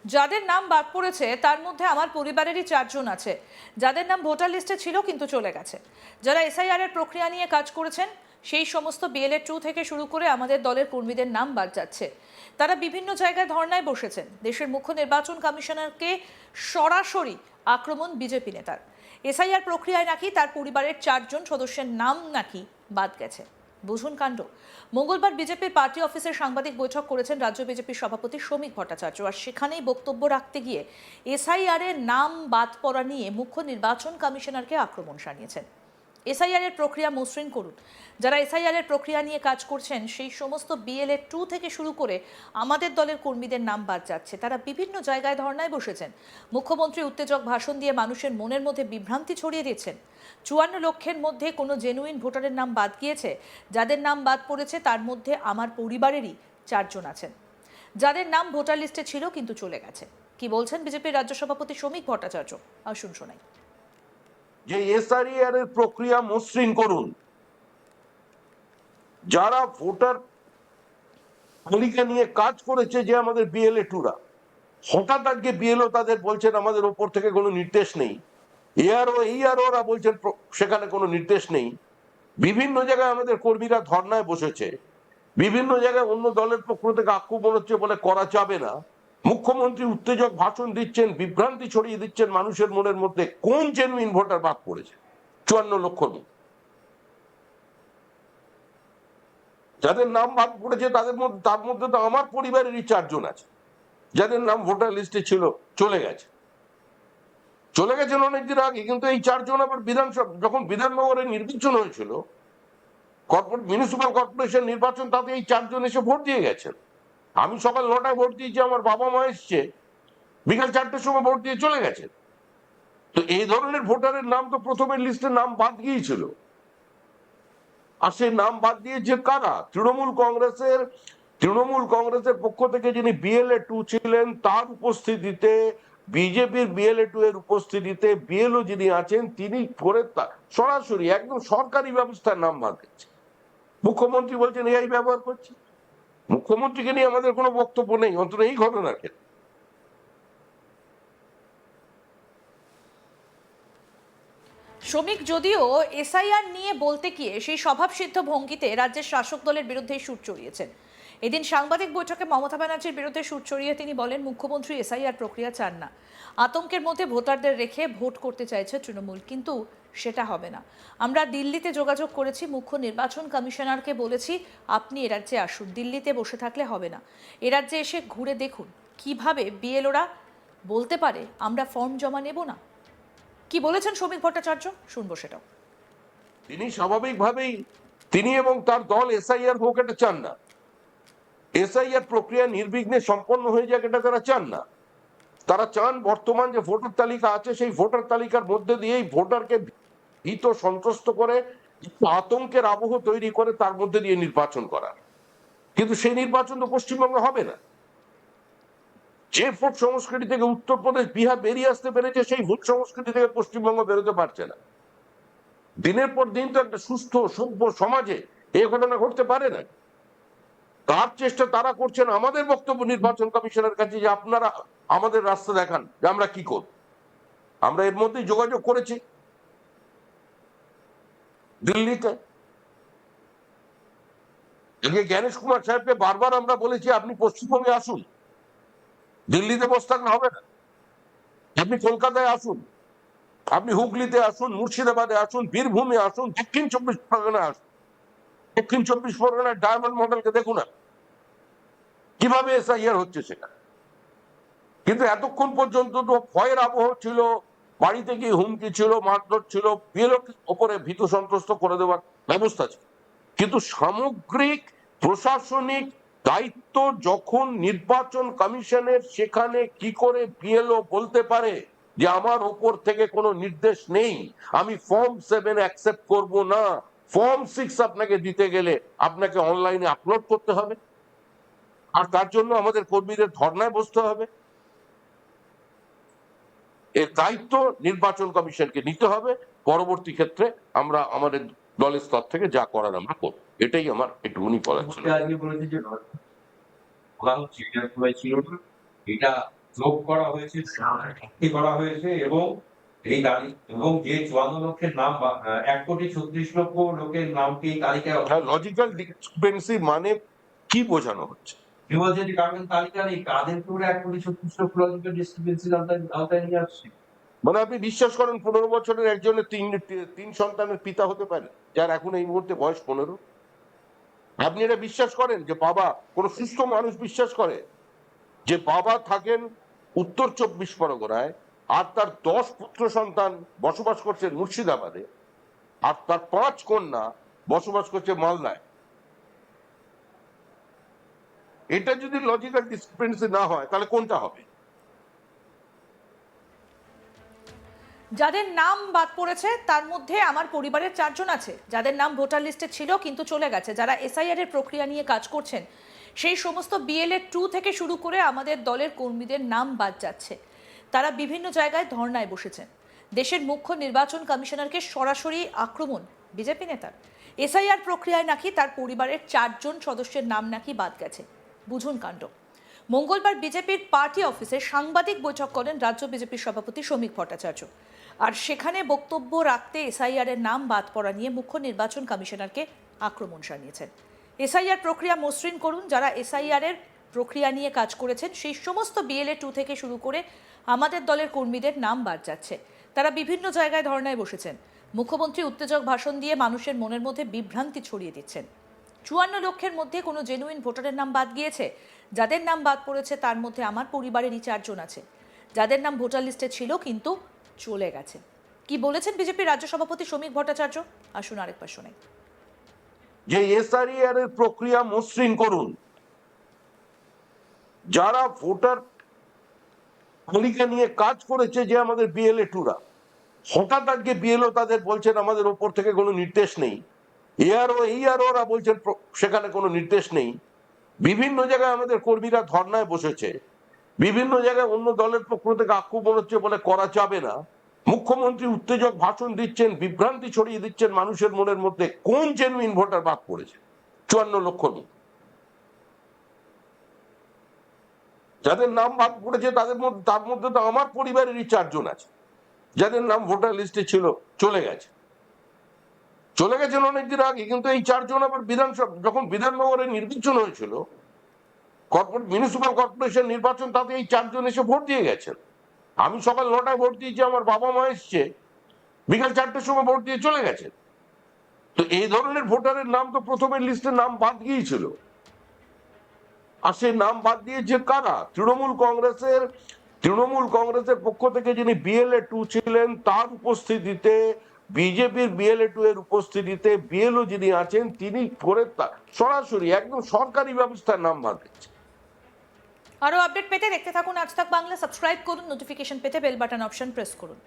যাদের নাম বাদ পড়েছে তার মধ্যে আমার পরিবারেরই 4 জন আছে, যাদের নাম ভোটার লিস্টে ছিল কিন্তু চলে গেছে। যারা এসআইআর এর প্রক্রিয়া নিয়ে কাজ করেছেন সেই সমস্ত বিএলএ 2 থেকে শুরু করে আমাদের দলের কর্মীদের নাম বাদ যাচ্ছে। তারা বিভিন্ন জায়গায় ধর্নায় বসেছেন। দেশের মুখ্য নির্বাচন কমিশনারকে সরাসরি আক্রমণ বিজেপি নেতার। এসআইআর প্রক্রিয়ায় নাকি তার পরিবারের 4 জন সদস্যের নাম নাকি বাদ গেছে। বুঝুন কাণ্ড। মঙ্গলবার বিজেপির পার্টি অফিসে সাংবাদিক বৈঠক করেছেন রাজ্য বিজেপির সভাপতি শ্রমিক ভট্টাচার্য। আর সেখানেই বক্তব্য রাখতে গিয়ে এসআইআর এর নাম বাদ পড়া নিয়ে মুখ্য নির্বাচন কমিশনারকে আক্রমণ শানিয়েছেন। এসআইআর এর প্রক্রিয়া মসৃণ করুন। যারা এসআইআর এর প্রক্রিয়া নিয়ে কাজ করছেন সেই সমস্ত বিএলএ 2 থেকে শুরু করে আমাদের দলের কর্মীদের নাম বাদ যাচ্ছে। তারা বিভিন্ন জায়গায় ধর্নায় বসেছেন। মুখ্যমন্ত্রী উত্তেজক ভাষণ দিয়ে মানুষের মনের মধ্যে বিভ্রান্তি ছড়িয়ে দিচ্ছেন। 54 লক্ষের মধ্যে কোনো জেনুইন ভোটারের নাম বাদ গিয়েছে। যাদের নাম বাদ পড়েছে তার মধ্যে আমার পরিবারেরই 4 জন আছেন, যাদের নাম ভোটার লিস্টে ছিল কিন্তু চলে গেছে। কি বলছেন বিজেপির রাজ্য সভাপতি শ্রমিক ভট্টাচার্য, আসুন শোনাই। যে এসআইআর এর প্রক্রিয়া মসৃণ করুন। যারা ভোটার তালিকা নিয়ে কাজ করেছে, যে আমাদের বিএলএ 2রা, হঠাৎ আজকে বিএলও তাদের বলছেন আমাদের ওপর থেকে কোনো নির্দেশ নেই। এইআরওরা বলছেন সেখানে কোনো নির্দেশ নেই। বিভিন্ন জায়গায় আমাদের কর্মীরা ধর্নায় বসেছে। বিভিন্ন জায়গায় অন্য দলের পক্ষ থেকে আক্রমণ হচ্ছে বলে করা যাবে না। মুখ্যমন্ত্রী উত্তেজক ভাষণ দিচ্ছেন, বিভ্রান্তি ছড়িয়ে দিচ্ছেন মানুষের মনের মধ্যে। কোন জেনুইন ভোটার বাদ পড়েছে 54 লক্ষ? যাদের নাম বাদ পড়েছে তার মধ্যে তো আমার পরিবারেরই 4 জন আছে, যাদের নাম ভোটার লিস্টে ছিল চলে গেছেন অনেকদিন আগে। কিন্তু এই 4 জন আবার যখন বিধাননগরে নির্বাচন হয়েছিল, মিউনিসিপাল কর্পোরেশন নির্বাচন, তাতে এই 4 জন এসে ভোট দিয়ে গেছেন। আমি সকাল 9টায় ভোট দিয়েছি, আমার বাবা মা এসছে বিকাল 4টের সময় ভোট দিয়ে চলে গেছে। তো এই ধরনের ভোটারের নাম তো প্রথমের লিস্টে নাম বাদ গিয়েছিল। আর সেই নাম বাদ দিয়েছে কারা? তৃণমূল কংগ্রেসের পক্ষ থেকে যিনি বিএলএ 2 ছিলেন তার উপস্থিতিতে, বিজেপির বিএলএ 2 এর উপস্থিতিতে বিএলও যিনি আছেন তিনি করে সরাসরি একদম সরকারি ব্যবস্থার নাম বাদ দিচ্ছে। মুখ্যমন্ত্রী বলছেন এই ব্যবহার করছে। মুখ্যমন্ত্রীকে নিয়ে আমাদের কোনো বক্তব্য নেই, অন্তত এই ঘটনার ক্ষেত্রে। শ্রমিক যদিও এসআইআর নিয়ে বলতে গিয়ে সেই স্বভাবসিদ্ধ ভঙ্গিতে রাজ্যের শাসক দলের বিরুদ্ধে সুর চড়িয়েছেন। এদিন সাংবাদিক বৈঠকে মমতা ব্যানার্জির বিরুদ্ধে সুর চড়িয়ে তিনি বলেন, মুখ্যমন্ত্রী এসআইআর প্রক্রিয়া চান না। আতঙ্কের মধ্যে ভোটারদের রেখে ভোট করতে চাইছে তৃণমূল, কিন্তু সেটা হবে না। আমরা দিল্লিতে যোগাযোগ করেছি, মুখ্য নির্বাচন কমিশনারকে বলেছি আপনি এ রাজ্যে আসুন, দিল্লিতে বসে থাকলে হবে না। এ রাজ্যে এসে ঘুরে দেখুন কিভাবে বিএলওরা বলতে পারে আমরা ফর্ম জমা নেব না। কি বলেছেন শ্রমিক ভট্টাচার্য, শুনবো সেটাও। তিনি স্বাভাবিকভাবেই তিনি এবং তার দল এসআইআর হোক এটা চান না। এসআইআর প্রক্রিয়া নির্বিঘ্নে সম্পন্ন হয়ে যাক এটা তারা চান না। তারা চান বর্তমান যে ভোটার তালিকা আছে সেই ভোটার তালিকার মধ্যে দিয়েই ভোটারকে ভীত সন্ত্রস্ত করে আতঙ্কের আবহ তৈরি করে তার মধ্যে দিয়ে নির্বাচন করার। কিন্তু সেই নির্বাচন তো পশ্চিমবঙ্গে হবে না। যে ভোট সংস্কৃতি থেকে উত্তরপ্রদেশ বিহার বেরিয়ে আসতে পেরেছে, সেই ভোট সংস্কৃতি থেকে পশ্চিমবঙ্গ বেরোতে পারছে না। দিনের পর দিন তো একটা সুস্থ সভ্য সমাজে এই ঘটনা ঘটতে পারে না। তার চেষ্টা তারা করছেন। আমাদের বক্তব্য নির্বাচন কমিশনের কাছে যে আপনারা আমাদের রাস্তা দেখান যে আমরা কি করব। আমরা এর মধ্যেই যোগাযোগ করেছি দিল্লিতে। জ্ঞানেশ কুমার সাহেবকে বারবার আমরা বলেছি আপনি পশ্চিমবঙ্গে আসুন, দিল্লিতে বসে থাকলে হবে না। আপনি কলকাতায় আসুন, আপনি হুগলিতে আসুন, মুর্শিদাবাদে আসুন, বীরভূমে আসুন, দক্ষিণ 24 পরগনায় আসুন। দক্ষিণ 24 পরগনার ডায়মন্ড মডেলকে দেখুন না কিভাবে এসআইআর হচ্ছে সেখানে। কিন্তু এতক্ষণ পর্যন্ত তো ভয়ের আবহ ছিল, বাড়িতে গিয়ে হুমকি ছিল, মারধর ছিল, বিএলওর ওপরে ভীত সন্ত্রস্ত করে দেওয়ার ব্যবস্থা ছিল। কিন্তু সামগ্রিক প্রশাসনিক দায়িত্ব যখন নির্বাচন কমিশনের, সেখানে কি করে বিএলও বলতে পারে যে আমার ওপর থেকে কোনো নির্দেশ নেই, আমি ফর্ম 7 অ্যাকসেপ্ট করব না, ফর্ম 6 আপনাকে দিতে গেলে আপনাকে অনলাইনে আপলোড করতে হবে, আর তার জন্য আমাদের কর্মীদের ধর্নায় বসতে হবে। এর দায়িত্ব নির্বাচন কমিশনকে নিতে হবে। পরবর্তী ক্ষেত্রে আমরা আমাদের দলের স্তর থেকে যা করার আমরা করব। এটাই আমার একটুখানি বলার ছিল। এটা যোগ করা হয়েছে, ভর্তি করা হয়েছে এবং এই তালিকা এবং যে ৫৪ লক্ষের নাম ১,৩৬,০০,০০০ লোকের নামকে এই তালিকায় লজিক্যাল ডিসক্রিপেন্সি মানে কি বোঝানো হচ্ছে? কি বলছে যে কারণ তালিকা নেই, কাদের পুরো ১,৩৬,০০,০০০ লজিক্যাল ডিসক্রিপেন্সির আওতায় নিয়ে আসছে। মানে আপনি বিশ্বাস করেন ১৫ বছরের একজনের তিন সন্তানের পিতা হতে পারে, যার এখন এই মুহূর্তে বয়স ১৫? আপনি এটা বিশ্বাস করেন যে বাবা, কোন সুস্থ মানুষ বিশ্বাস করে যে বাবা থাকেন উত্তর ২৪ পরগনায় আর তার ১০ পুত্র সন্তান বসবাস করছেন মুর্শিদাবাদে আর তার ৫ কন্যা বসবাস করছে মালদায়? এটা যদি লজিক্যাল ডিসক্রিপেন্সি না হয় তাহলে কোনটা হবে? যাদের নাম বাদ পড়েছে তার মধ্যে আমার পরিবারের ৪ জন আছে, যাদের নাম ভোটার লিস্টে ছিল কিন্তু চলে গেছে, যারা এসআইআর এর প্রক্রিয়া নিয়ে কাজ করছেন। সেই সমস্ত বিএলএ 2 থেকে শুরু করে আমাদের দলের কর্মীদের নাম বাদ যাচ্ছে। তারা বিভিন্ন জায়গায় ধর্নায় বসেছেন। দেশের মুখ্য নির্বাচন কমিশনারকে সরাসরি আক্রমণ বিজেপি নেতার। এসআইআর প্রক্রিয়ায় নাকি তার পরিবারের ৪ জন সদস্যের নাম নাকি বাদ গেছে। বুঝুন কাণ্ড। মঙ্গলবার বিজেপির পার্টি অফিসে সাংবাদিক বৈঠক করেন রাজ্য বিজেপির সভাপতি শ্রমিক ভট্টাচার্য। আর সেখানে বক্তব্য রাখতে এসআইআর এর নাম বাদ পড়া নিয়ে মুখ্য নির্বাচন কমিশনারকে আক্রমণ শানিয়েছেন। এসআইআর প্রক্রিয়া মসৃণ করুন, যারা এসআইআর এর প্রক্রিয়া নিয়ে কাজ করেছেন সেই সমস্ত বিএলএ 2 থেকে শুরু করে আমাদের দলের কর্মীদের নাম বাদ যাচ্ছে। তারা বিভিন্ন জায়গায় ধর্নায় বসেছেন। মুখ্যমন্ত্রী উত্তেজক ভাষণ দিয়ে মানুষের মনের মধ্যে বিভ্রান্তি ছড়িয়ে দিচ্ছেন। ৫৪ লক্ষের মধ্যে কোনো জেনুইন ভোটারের নাম বাদ গিয়েছে? যাদের নাম বাদ পড়েছে তার মধ্যে আমার পরিবারেরই ৪ জন আছে, যাদের নাম ভোটার লিস্টে ছিল কিন্তু চলে গেছে। কি বলেছেন বিজেপির রাজ্য সভাপতি শ্রমিক ভট্টাচার্য? আসুন আরেকবার শোনাই। যে এসআইআর এর প্রক্রিয়া মসৃণ করুন, যারা ভোটার তালিকা নিয়ে কাজ করেছে, যে আমাদের বিএলএ 2রা, হঠাৎ আজকে বিএলও তাদের বলছেন আমাদের ওপর থেকে কোনো নির্দেশ নেই, এইআরওরা বলছেন সেখানে কোনো নির্দেশ নেই। বিভিন্ন জায়গায় আমাদের কর্মীরা ধর্নায় বসেছে, বিভিন্ন জায়গায় অন্য দলের পক্ষ থেকে আক্রমণ হচ্ছে বলে করা যাবে না। মুখ্যমন্ত্রী উত্তেজক ভাষণ দিচ্ছেন, বিভ্রান্তি ছড়িয়ে দিচ্ছেন মানুষের মনের মধ্যে। কোন জেনুইন ভোটার বাদ পড়েছে ৫৪ লক্ষ নিয়ে? যাদের নাম বাদ পড়েছে তার মধ্যে তো আমার পরিবারেরই ৪ জন আছে, যাদের নাম ভোটার লিস্টে ছিল চলে গেছেন অনেকদিন আগে। কিন্তু এই ৪ জন আবার বিধানসভা, যখন বিধাননগরে নির্বাচন হয়েছিল, মিউনিসিপাল কর্পোরেশন নির্বাচন, তাতে এই ৪ জন এসে ভোট দিয়ে গেছেন। আমি সকাল ৯টায় ভোট দিয়েছি, আমার বাবা মা এসছে বিকাল ৪টের সময় ভোট দিয়ে চলে গেছেন। তো এই ধরনের ভোটারের নাম তো প্রথমের লিস্টে নাম বাদ গিয়েছিল। আর সেই নাম বাদ দিয়েছে কারা? তৃণমূল কংগ্রেসের পক্ষ থেকে যিনি বিএলএ 2 ছিলেন তার উপস্থিতিতে, বিজেপির বিএলএ 2 এর উপস্থিতিতে বিএলও যিনি আছেন তিনি করে সরাসরি একদম সরকারি ব্যবস্থার নাম বাদ দিচ্ছে। আরো আপডেট পেতে দেখতে থাকুন আজ তাক বাংলা। সাবস্ক্রাইব করুন, নোটিফিকেশন পেতে বেল বাটন অপশন প্রেস করুন।